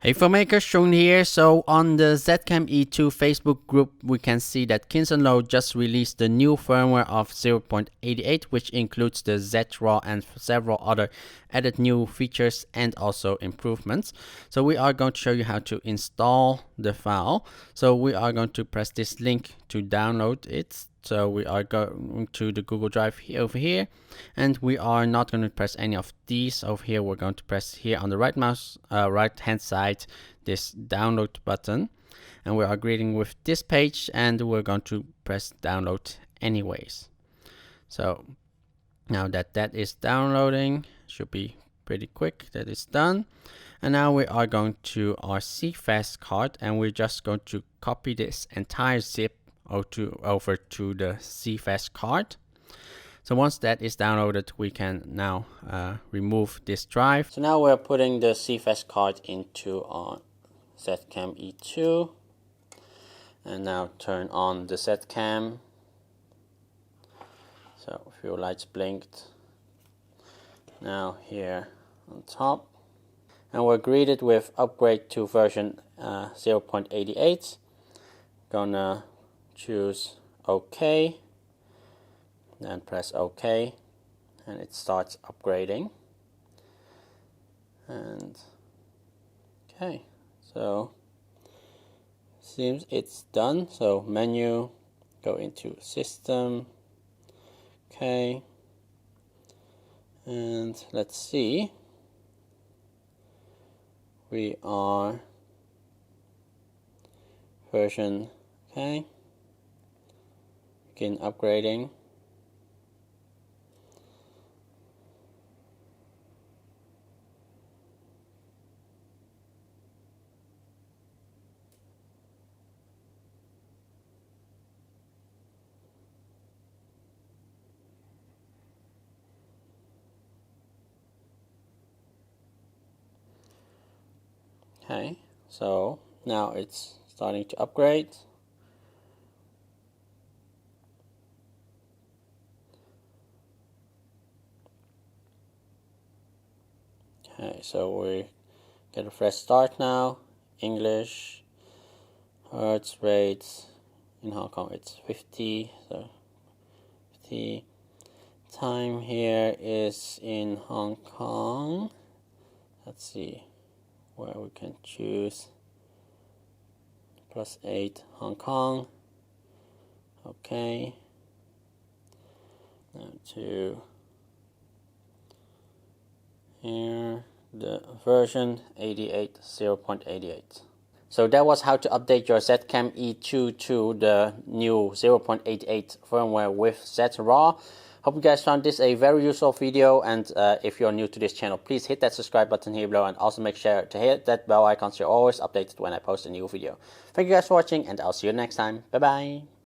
Hey filmmakers, Chung here. So on the CAM E2 Facebook group, we can see that Zraw just released the new firmware of 0.88, which includes the Zraw and several other added new features and also improvements. So we are going to show you how to install the file. So we are going to press this link to download it. So we are going to the Google Drive over here, and we are not going to press any of these over here. We're going to press here on the right hand side this download button, and we are greeting with this page, and we're going to press download anyways. So now that is downloading, should be pretty quick that it's done. And now we are going to our CFast card, and we're just going to copy this entire zip over to the CFast card. So once that is downloaded, we can now remove this drive. So now we're putting the CFast card into our CAM E2, and now turn on the CAM. So a few lights blinked. Now here on top, and we're greeted with upgrade to version 0.88. Gonna choose OK, then press OK, and it starts upgrading. And okay, so seems it's done. So menu, go into system, okay, and let's see, we are version, okay, begin upgrading. Okay, so now it's starting to upgrade. Okay, so we get a fresh start now. English, hertz rates in Hong Kong it's 50, so 50. Time here is in Hong Kong. Let's see where we can choose. +8 Hong Kong. Okay. Now to here, the version 0.88. So that was how to update your CAM E2 to the new 0.88 firmware with Zraw. Hope you guys found this a very useful video, and if you're new to this channel, please hit that subscribe button here below, and also make sure to hit that bell icon so you're always updated when I post a new video. Thank you guys for watching, and I'll see you next time. Bye bye.